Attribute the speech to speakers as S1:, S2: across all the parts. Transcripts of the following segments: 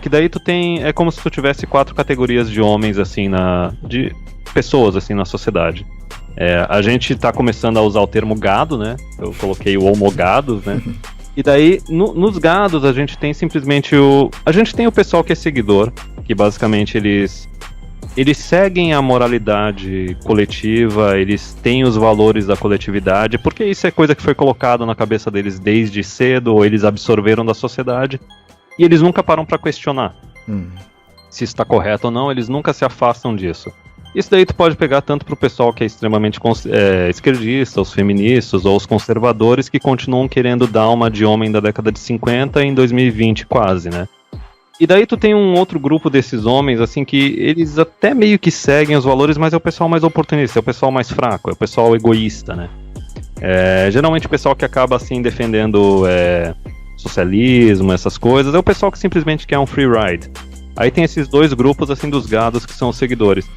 S1: Que daí tu tem. É como se tu tivesse 4 categorias de homens, assim, de pessoas, assim, na sociedade. A gente tá começando a usar o termo gado, né? Eu coloquei o homogado, né? E daí, nos gados, a gente tem simplesmente a gente tem o pessoal que é seguidor, que basicamente eles seguem a moralidade coletiva, eles têm os valores da coletividade, porque isso é coisa que foi colocado na cabeça deles desde cedo, ou eles absorveram da sociedade, e eles nunca param para questionar se está correto ou não, eles nunca se afastam disso. Isso daí tu pode pegar tanto pro pessoal que é extremamente esquerdista, os feministas ou os conservadores que continuam querendo dar uma de homem da década de 50 em 2020 quase, né? E daí tu tem um outro grupo desses homens, assim, que eles até meio que seguem os valores, mas é o pessoal mais oportunista, é o pessoal mais fraco, é o pessoal egoísta, né? Geralmente o pessoal que acaba, assim, defendendo socialismo, essas coisas, é o pessoal que simplesmente quer um free ride. Aí tem esses 2 grupos, assim, dos gados que são os seguidores.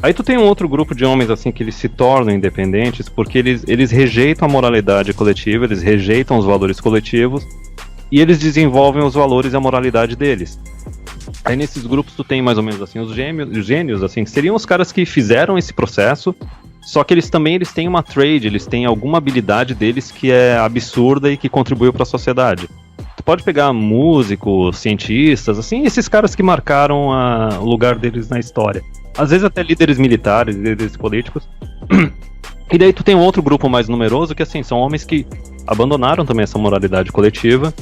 S1: Aí tu tem um outro grupo de homens, assim, que eles se tornam independentes porque eles rejeitam a moralidade coletiva, eles rejeitam os valores coletivos e eles desenvolvem os valores e a moralidade deles. Aí nesses grupos tu tem mais ou menos, assim, os gênios, assim, que seriam os caras que fizeram esse processo, só que eles têm uma trade, eles têm alguma habilidade deles que é absurda e que contribuiu para a sociedade. Tu pode pegar músicos, cientistas, assim, esses caras que marcaram o lugar deles na história. Às vezes até líderes militares, líderes políticos. E daí tu tem um outro grupo mais numeroso que, assim, são homens que abandonaram também essa moralidade coletiva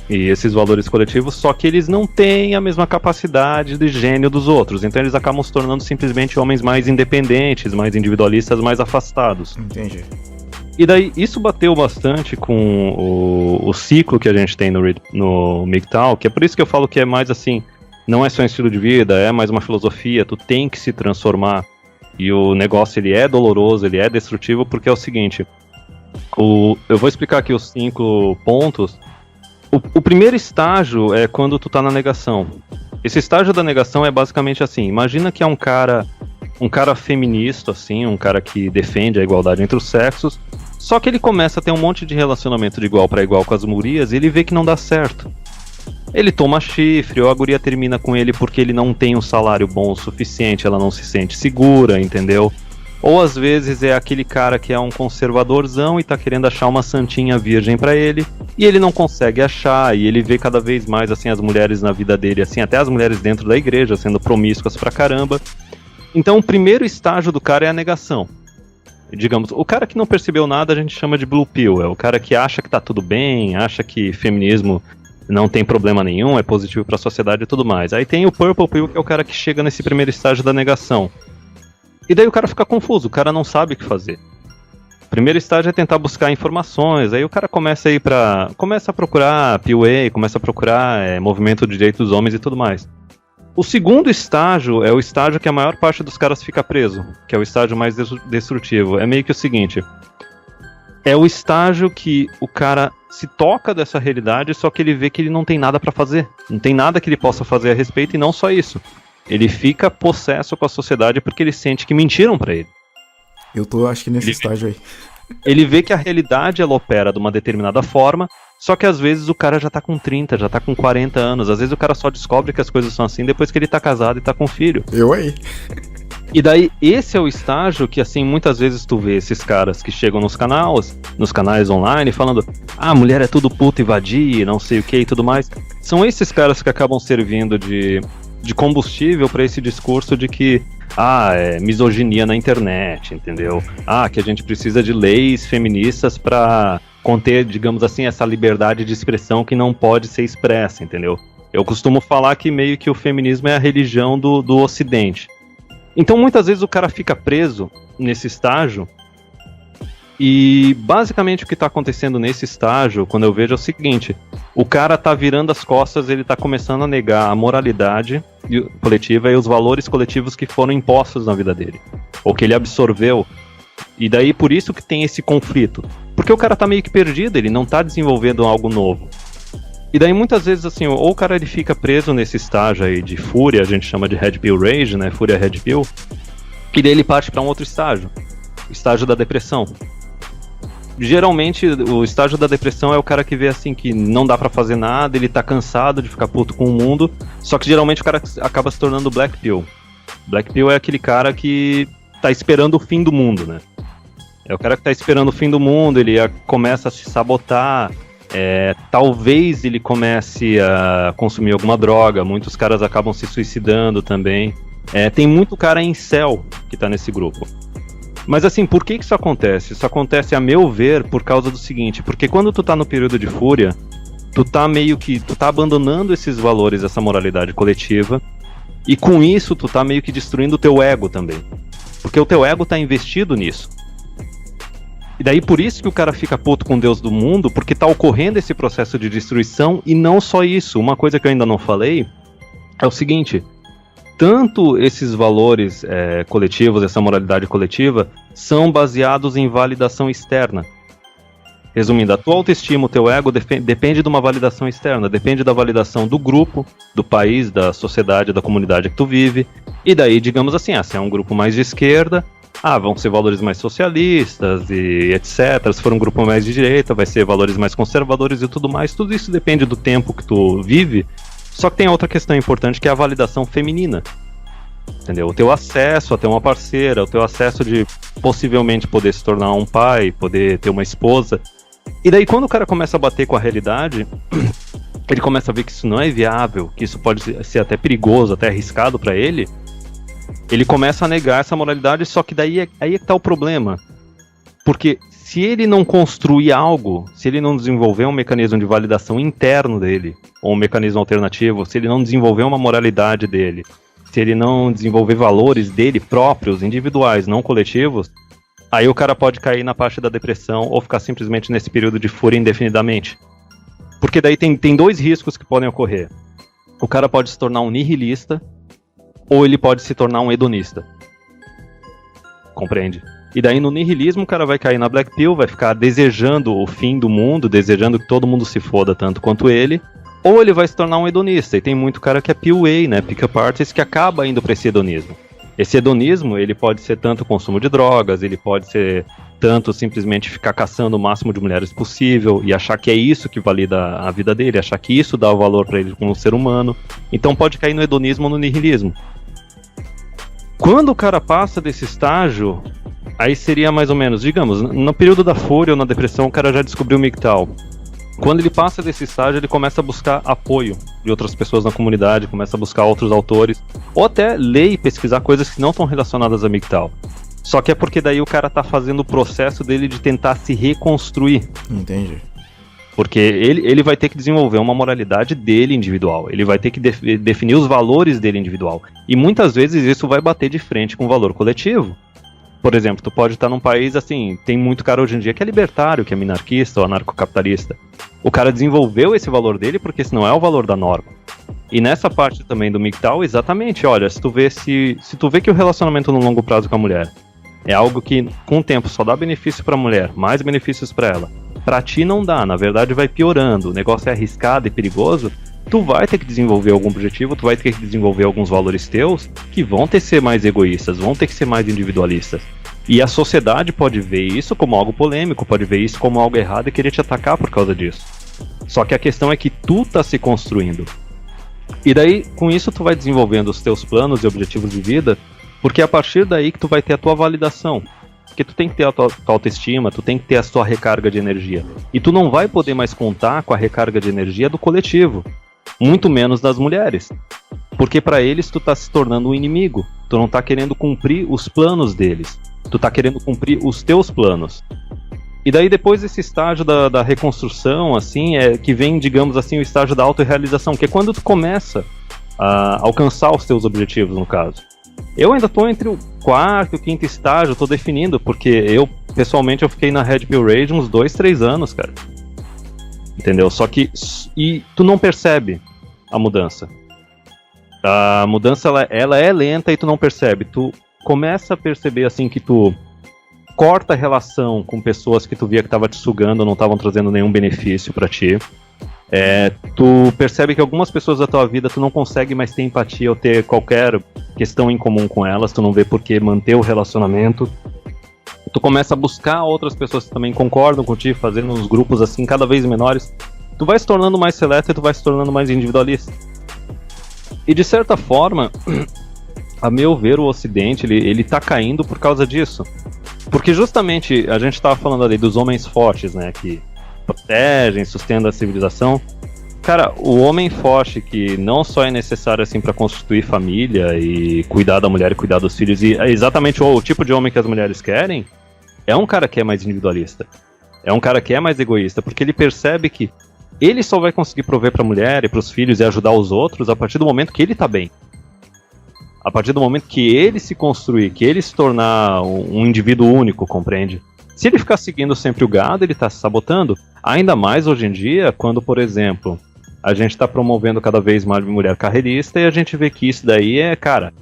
S1: e esses valores coletivos, só que eles não têm a mesma capacidade de gênio dos outros. Então eles acabam se tornando simplesmente homens mais independentes, mais individualistas, mais afastados.
S2: Entendi.
S1: E daí isso bateu bastante com o ciclo que a gente tem no MGTOW, que é por isso que eu falo que é mais assim, não é só um estilo de vida, é mais uma filosofia, tu tem que se transformar. E o negócio, ele é doloroso, ele é destrutivo, porque é o seguinte, eu vou explicar aqui os 5 pontos. O primeiro estágio é quando tu tá na negação. Esse estágio da negação é basicamente assim, imagina que é um cara feminista, assim, um cara que defende a igualdade entre os sexos, só que ele começa a ter um monte de relacionamento de igual para igual com as gurias e ele vê que não dá certo. Ele toma chifre, ou a guria termina com ele porque ele não tem um salário bom o suficiente, ela não se sente segura, entendeu? Ou às vezes é aquele cara que é um conservadorzão e tá querendo achar uma santinha virgem pra ele, e ele não consegue achar, e ele vê cada vez mais, assim, as mulheres na vida dele, assim, até as mulheres dentro da igreja, sendo promíscuas pra caramba. Então o primeiro estágio do cara é a negação. Digamos, o cara que não percebeu nada a gente chama de blue pill, é o cara que acha que tá tudo bem, acha que feminismo não tem problema nenhum, é positivo pra sociedade e tudo mais. Aí tem o purple pill, que é o cara que chega nesse primeiro estágio da negação. E daí o cara fica confuso, o cara não sabe o que fazer. O primeiro estágio é tentar buscar informações, aí o cara começa a procurar PUA, começa a procurar movimento de direitos dos homens e tudo mais. O segundo estágio é o estágio que a maior parte dos caras fica preso, que é o estágio mais destrutivo. É meio que o seguinte, é o estágio que o cara se toca dessa realidade, só que ele vê que ele não tem nada pra fazer, não tem nada que ele possa fazer a respeito, e não só isso. Ele fica possesso com a sociedade porque ele sente que mentiram pra ele.
S2: Eu tô, acho que nesse estágio aí.
S1: Ele vê que a realidade, ela opera de uma determinada forma, só que às vezes o cara já tá com 30, já tá com 40 anos. Às vezes o cara só descobre que as coisas são assim depois que ele tá casado e tá com filho.
S2: Eu aí.
S1: E daí, esse é o estágio que, assim, muitas vezes tu vê esses caras que chegam nos canais online, falando, mulher é tudo puta e vadia, não sei o que e tudo mais. São esses caras que acabam servindo de combustível para esse discurso de que é misoginia na internet, entendeu? Que a gente precisa de leis feministas para conter, digamos assim, essa liberdade de expressão que não pode ser expressa, entendeu? Eu costumo falar que meio que o feminismo é a religião do Ocidente. Então muitas vezes o cara fica preso nesse estágio. E basicamente o que está acontecendo nesse estágio, quando eu vejo, é o seguinte: o cara tá virando as costas, ele tá começando a negar a moralidade coletiva e os valores coletivos que foram impostos na vida dele, ou que ele absorveu. E daí por isso que tem esse conflito, porque o cara tá meio que perdido, ele não tá desenvolvendo algo novo. E daí muitas vezes, assim, ou o cara ele fica preso nesse estágio aí de fúria, a gente chama de Red Pill Rage, né, fúria Red Pill, e daí ele parte para um outro estágio, o estágio da depressão. geralmente o estágio da depressão é o cara que vê assim que não dá pra fazer nada, ele tá cansado de ficar puto com o mundo, só que geralmente o cara acaba se tornando Black Pill. Black Pill é aquele cara que tá esperando o fim do mundo, né? É o cara que tá esperando o fim do mundo, ele começa a se sabotar, talvez ele comece a consumir alguma droga, muitos caras acabam se suicidando também. Tem muito cara incel que tá nesse grupo. Mas assim, por que isso acontece? Isso acontece, a meu ver, por causa do seguinte, porque quando tu tá no período de fúria, tu tá abandonando esses valores, essa moralidade coletiva, e com isso tu tá meio que destruindo o teu ego também. Porque o teu ego tá investido nisso. E daí por isso que o cara fica puto com o Deus do mundo, porque tá ocorrendo esse processo de destruição, e não só isso. Uma coisa que eu ainda não falei é o seguinte: tanto esses valores coletivos, essa moralidade coletiva, são baseados em validação externa. Resumindo, a tua autoestima, o teu ego depende de uma validação externa, depende da validação do grupo, do país, da sociedade, da comunidade que tu vive. E daí, digamos assim, se é um grupo mais de esquerda, vão ser valores mais socialistas e etc. Se for um grupo mais de direita, vai ser valores mais conservadores e tudo mais. Tudo isso depende do tempo que tu vive. Só que tem outra questão importante, que é a validação feminina. Entendeu? O teu acesso a ter uma parceira, o teu acesso de possivelmente poder se tornar um pai, poder ter uma esposa. E daí quando o cara começa a bater com a realidade, ele começa a ver que isso não é viável, que isso pode ser até perigoso, até arriscado pra ele começa a negar essa moralidade. Só que daí aí é que tá o problema. Porque se ele não construir algo, se ele não desenvolver um mecanismo de validação interno dele, ou um mecanismo alternativo, se ele não desenvolver uma moralidade dele, se ele não desenvolver valores dele próprios, individuais, não coletivos, aí o cara pode cair na parte da depressão ou ficar simplesmente nesse período de fúria indefinidamente. Porque daí tem dois riscos que podem ocorrer. O cara pode se tornar um nihilista, ou ele pode se tornar um hedonista. Compreende? E daí no nihilismo o cara vai cair na Black Pill, vai ficar desejando o fim do mundo, desejando que todo mundo se foda tanto quanto ele, ou ele vai se tornar um hedonista. E tem muito cara que é PUA, né, pick-up artist, que acaba indo pra esse hedonismo. Esse hedonismo, ele pode ser tanto consumo de drogas, ele pode ser tanto simplesmente ficar caçando o máximo de mulheres possível e achar que é isso que valida a vida dele, achar que isso dá o valor pra ele como ser humano. Então pode cair no hedonismo ou no nihilismo. Quando o cara passa desse estágio, aí seria mais ou menos, digamos, no período da fúria ou na depressão, o cara já descobriu o MGTOW. Quando ele passa desse estágio, ele começa a buscar apoio de outras pessoas na comunidade, começa a buscar outros autores, ou até ler e pesquisar coisas que não estão relacionadas a MGTOW. Só que é porque daí o cara tá fazendo o processo dele de tentar se reconstruir.
S2: Entendi.
S1: Porque ele vai ter que desenvolver uma moralidade dele individual, ele vai ter que definir os valores dele individual. E muitas vezes isso vai bater de frente com o valor coletivo. Por exemplo, tu pode estar num país assim, tem muito cara hoje em dia que é libertário, que é minarquista ou anarcocapitalista. O cara desenvolveu esse valor dele porque esse não é o valor da norma. E nessa parte também do MGTOW, exatamente, olha, se tu vê que o relacionamento no longo prazo com a mulher é algo que com o tempo só dá benefício pra mulher, mais benefícios pra ela, pra ti não dá, na verdade vai piorando, o negócio é arriscado e perigoso, tu vai ter que desenvolver algum objetivo, tu vai ter que desenvolver alguns valores teus que vão ter que ser mais egoístas, vão ter que ser mais individualistas. E a sociedade pode ver isso como algo polêmico, pode ver isso como algo errado e querer te atacar por causa disso. Só que a questão é que tu tá se construindo. E daí, com isso, tu vai desenvolvendo os teus planos e objetivos de vida, porque é a partir daí que tu vai ter a tua validação. Porque tu tem que ter a tua autoestima, tu tem que ter a tua recarga de energia. E tu não vai poder mais contar com a recarga de energia do coletivo, muito menos das mulheres. Porque pra eles tu tá se tornando um inimigo, tu não tá querendo cumprir os planos deles, tu tá querendo cumprir os teus planos. E daí depois desse estágio da reconstrução, assim, que vem, digamos assim, o estágio da autorrealização, que é quando tu começa a alcançar os teus objetivos, no caso. Eu ainda tô entre o quarto e o quinto estágio, tô definindo, porque eu, pessoalmente, eu fiquei na Red Pill Rage uns 2-3 anos, cara. Entendeu? Só que, e tu não percebe a mudança. A mudança, ela é lenta e tu não percebe. Tu começa a perceber, assim, que tu corta a relação com pessoas que tu via que estavam te sugando, não estavam trazendo nenhum benefício pra ti. Tu percebe que algumas pessoas da tua vida tu não consegue mais ter empatia ou ter qualquer questão em comum com elas, tu não vê por que manter o relacionamento. tu começa a buscar outras pessoas que também concordam contigo, fazendo uns grupos assim cada vez menores, tu vai se tornando mais seleto e tu vai se tornando mais individualista. E de certa forma, a meu ver, o Ocidente, ele tá caindo por causa disso. Porque justamente, a gente tava falando ali dos homens fortes, né, que protegem, sustentam a civilização. Cara, o homem forte, que não só é necessário assim para constituir família e cuidar da mulher e cuidar dos filhos, e é exatamente o tipo de homem que as mulheres querem, é um cara que é mais individualista. É um cara que é mais egoísta, porque ele percebe que ele só vai conseguir prover pra mulher e pros filhos e ajudar os outros a partir do momento que ele tá bem. A partir do momento que ele se construir, que ele se tornar um indivíduo único, compreende? Se ele ficar seguindo sempre o gado, ele tá se sabotando. Ainda mais hoje em dia, quando, por exemplo, a gente tá promovendo cada vez mais mulher carreirista e a gente vê que isso daí é, cara,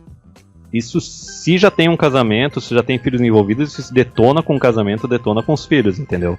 S1: isso se já tem um casamento, se já tem filhos envolvidos, isso se detona com o casamento, detona com os filhos, entendeu?